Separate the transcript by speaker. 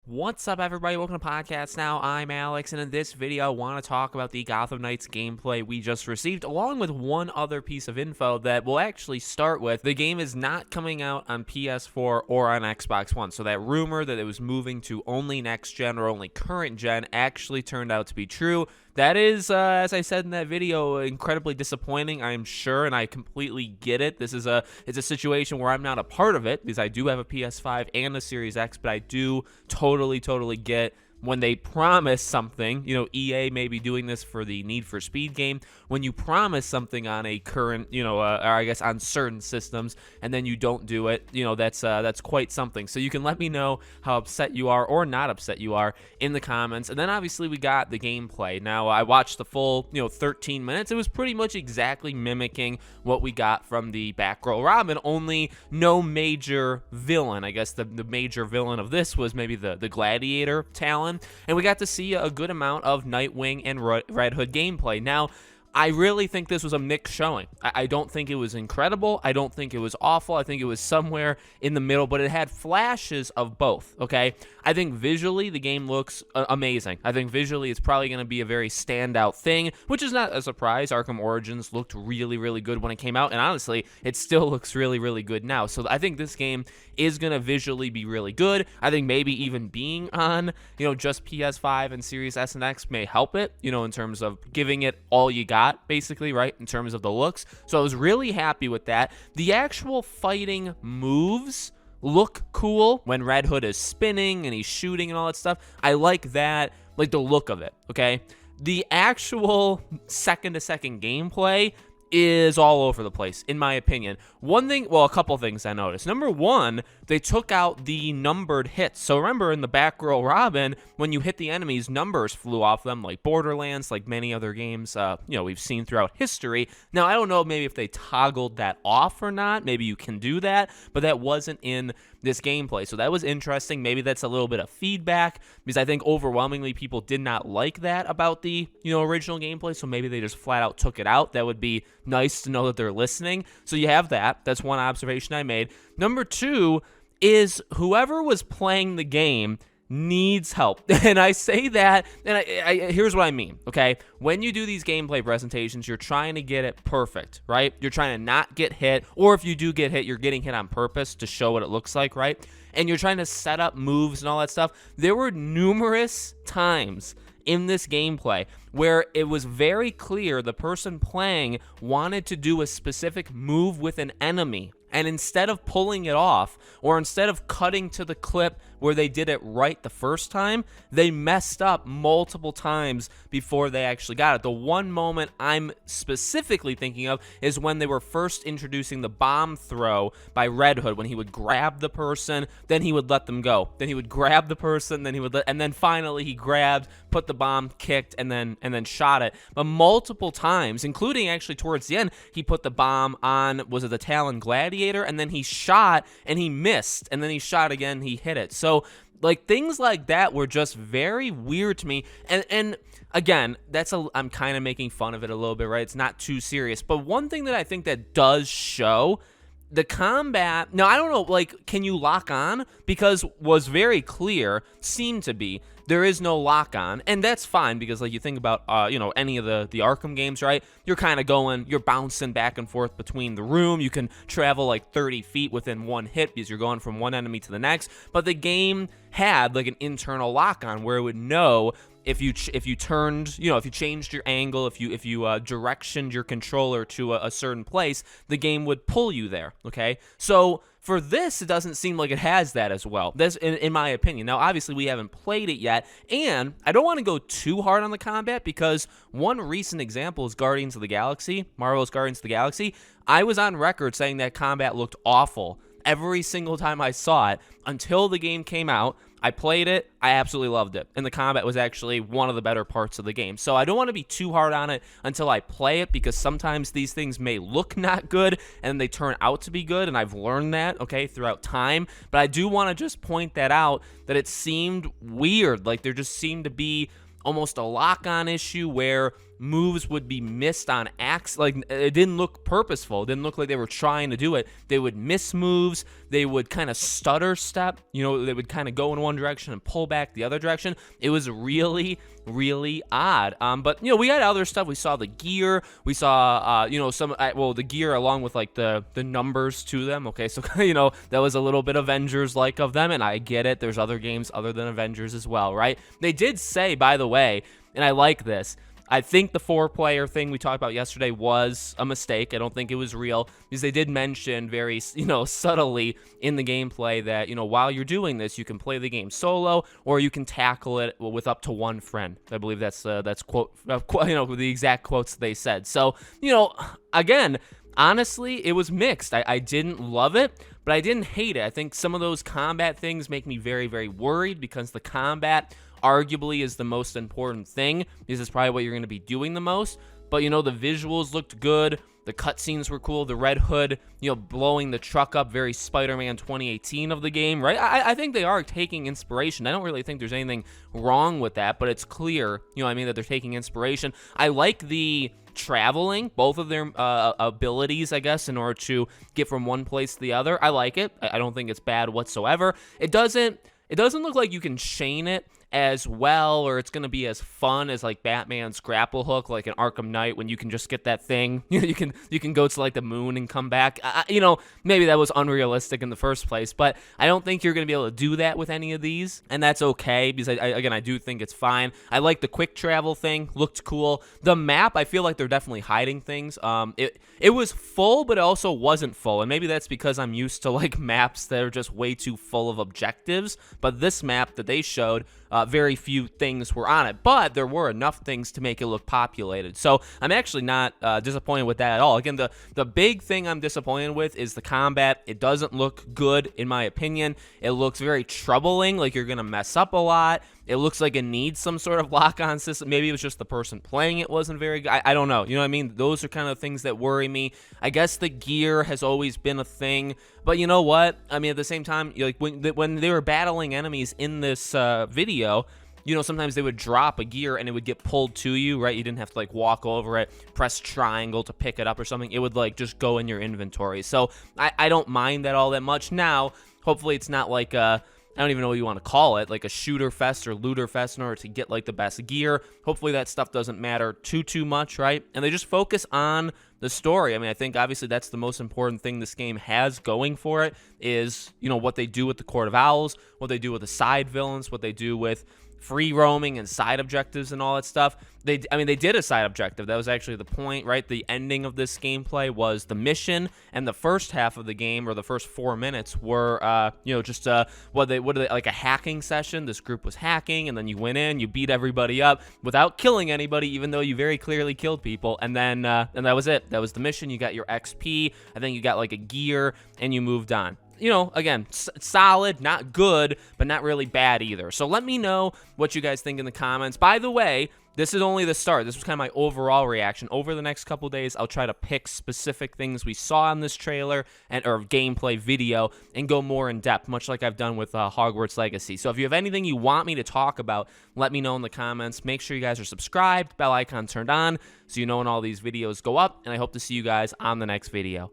Speaker 1: What's up, everybody? Welcome to Podcast Now. I'm Alex, and in this video, I want to talk about the Gotham Knights gameplay we just received, along with one other piece of info that we'll actually start with. The game is not coming out on PS4 or on Xbox One, so that rumor that it was moving to only next gen or only current gen actually turned out to be true. That is, as I said in that video, incredibly disappointing, I'm sure, and I completely get it. It's a situation where I'm not a part of it, because I do have a PS5 and a Series X, but I do totally get when they promise something. You know, EA may be doing this for the Need for Speed game. When you promise something on a current, or I guess on certain systems, and then you don't do it, that's quite something. So you can let me know how upset you are or not upset you are in the comments. And then obviously we got the gameplay. Now I watched the full, 13 minutes. It was pretty much exactly mimicking what we got from the Batgirl Robin, only no major villain. I guess the major villain of this was maybe the Gladiator Talon. And we got to see a good amount of Nightwing and Red Hood gameplay. Now, I really think this was a mixed showing. I don't think it was incredible. I don't think it was awful. I think it was somewhere in the middle, but it had flashes of both, okay? I think visually the game looks amazing. I think visually it's probably going to be a very standout thing, which is not a surprise. Arkham Origins looked really good when it came out, and honestly, it still looks really good now. So I think this game is going to visually be really good. I think maybe even being on, just PS5 and Series S and X may help it, in terms of giving it all you got, basically, right, in terms of the looks. So I was really happy with that. The actual fighting moves look cool when Red Hood is spinning and he's shooting and all that stuff. I like that, like the look of it, okay? The actual second-to-second gameplay is all over the place, in my opinion. A couple things I noticed. Number one, they took out the numbered hits. So remember in the Batgirl Robin, when you hit the enemies, numbers flew off them, like Borderlands, like many other games, we've seen throughout history. Now, I don't know maybe if they toggled that off or not. Maybe you can do that, but that wasn't in this gameplay. So that was interesting. Maybe that's a little bit of feedback, because I think overwhelmingly people did not like that about the, original gameplay. So maybe they just flat out took it out. That would be nice to know that they're listening. So you have that. That's one observation I made. Number two is whoever was playing the game needs help. And I say that, and here's what I mean, okay? When you do these gameplay presentations, you're trying to get it perfect, right? You're trying to not get hit, or if you do get hit, you're getting hit on purpose to show what it looks like, right? And you're trying to set up moves and all that stuff. There were numerous times in this gameplay where it was very clear the person playing wanted to do a specific move with an enemy, and instead of pulling it off, or instead of cutting to the clip where they did it right the first time, they messed up multiple times before they actually got it. The one moment I'm specifically thinking of is when they were first introducing the bomb throw by Red Hood, when he would grab the person, then he would let them go. Then he would grab the person, then he would and then finally he grabbed, put the bomb, kicked, and then shot it. But multiple times, including actually towards the end, he put the bomb on, was it the Talon Gladiator? And then he shot and he missed, and then he shot again, he hit it. So like things like that were just very weird to me. And again, I'm kind of making fun of it a little bit, right? It's not too serious. But one thing that I think that does show the combat, now I don't know, like, can you lock on? Because was very clear, seemed to be, there is no lock on, and that's fine, because like you think about, any of the Arkham games, right? You're kind of you're bouncing back and forth between the room. You can travel like 30 feet within one hit because you're going from one enemy to the next. But the game had like an internal lock on where it would know if you turned, if you changed your angle, if you directioned your controller to a certain place, the game would pull you there, okay? So for this, it doesn't seem like it has that as well. That's in my opinion. Now, obviously, we haven't played it yet, and I don't want to go too hard on the combat, because one recent example is Guardians of the Galaxy, Marvel's Guardians of the Galaxy. I was on record saying that combat looked awful every single time I saw it until the game came out. I played it. I absolutely loved it. And the combat was actually one of the better parts of the game. So I don't want to be too hard on it until I play it, because sometimes these things may look not good and they turn out to be good. And I've learned that, okay, throughout time. But I do want to just point that out, that it seemed weird. Like there just seemed to be almost a lock-on issue where moves would be missed on acts. Like, it didn't look purposeful. It didn't look like they were trying to do it. They would miss moves. They would kind of stutter step. You know, they would kind of go in one direction and pull back the other direction. It was really, really odd. But, you know, we had other stuff. We saw the gear. We saw, you know, the gear along with, like, the numbers to them. Okay, so, you know, that was a little bit Avengers-like of them, and I get it. There's other games other than Avengers as well, right? They did say, by the way, and I like this, I think the 4-player thing we talked about yesterday was a mistake. I don't think it was real, because they did mention very, you know, subtly in the gameplay that, you know, while you're doing this, you can play the game solo or you can tackle it with up to one friend. I believe that's quote, you know, the exact quotes they said. So, you know, again, honestly, it was mixed. I didn't love it, but I didn't hate it. I think some of those combat things make me very, very worried, because the combat arguably is the most important thing, because it's probably what you're going to be doing the most. But, you know, the visuals looked good. The cutscenes were cool. The Red Hood, you know, blowing the truck up, very Spider-Man 2018 of the game, right? I think they are taking inspiration. I don't really think there's anything wrong with that, but it's clear, you know what I mean, that they're taking inspiration. I like the traveling, both of their abilities, I guess, in order to get from one place to the other. I like it. I don't think it's bad whatsoever. It doesn't look like you can chain it as well, or it's going to be as fun as like Batman's grapple hook, like in Arkham Knight, when you can just get that thing. You can go to like the moon and come back. You know, maybe that was unrealistic in the first place, but I don't think you're going to be able to do that with any of these, and that's okay, because I do think it's fine. I like the quick travel thing. Looked cool. The map, I feel like they're definitely hiding things. It was full, but it also wasn't full, and maybe that's because I'm used to like maps that are just way too full of objectives. But this map that they showed, very few things were on it, but there were enough things to make it look populated. So I'm actually not disappointed with that at all. Again, the big thing I'm disappointed with is the combat. It doesn't look good, in my opinion. It looks very troubling, like you're going to mess up a lot. It looks like it needs some sort of lock-on system. Maybe it was just the person playing it wasn't very good. I don't know. You know what I mean? Those are kind of things that worry me. I guess the gear has always been a thing. But you know what? I mean, at the same time, like when they were battling enemies in this video, you know, sometimes they would drop a gear and it would get pulled to you, right? You didn't have to like walk over it, press triangle to pick it up or something. It would like just go in your inventory. So I don't mind that all that much. Now, hopefully it's not like I don't even know what you want to call it, like a shooter fest or looter fest in order to get like the best gear. Hopefully that stuff doesn't matter too much, right? And they just focus on the story. I mean, I think obviously that's the most important thing this game has going for it, is, you know, what they do with the Court of Owls, what they do with the side villains, what they do with free roaming and side objectives and all that stuff. They did a side objective. That was actually the point, right? The ending of this gameplay was the mission, and the first half of the game, or the first 4 minutes, were, you know, just what are they, like a hacking session. This group was hacking, and then you went in, you beat everybody up without killing anybody, even though you very clearly killed people, and then and that was it. That was the mission. You got your XP. I think you got like a gear, and you moved on. You know, again, solid, not good, but not really bad either. So let me know what you guys think in the comments. By the way, this is only the start. This was kind of my overall reaction. Over the next couple days, I'll try to pick specific things we saw in this trailer or gameplay video and go more in depth, much like I've done with Hogwarts Legacy. So if you have anything you want me to talk about, let me know in the comments. Make sure you guys are subscribed, bell icon turned on, so you know when all these videos go up, and I hope to see you guys on the next video.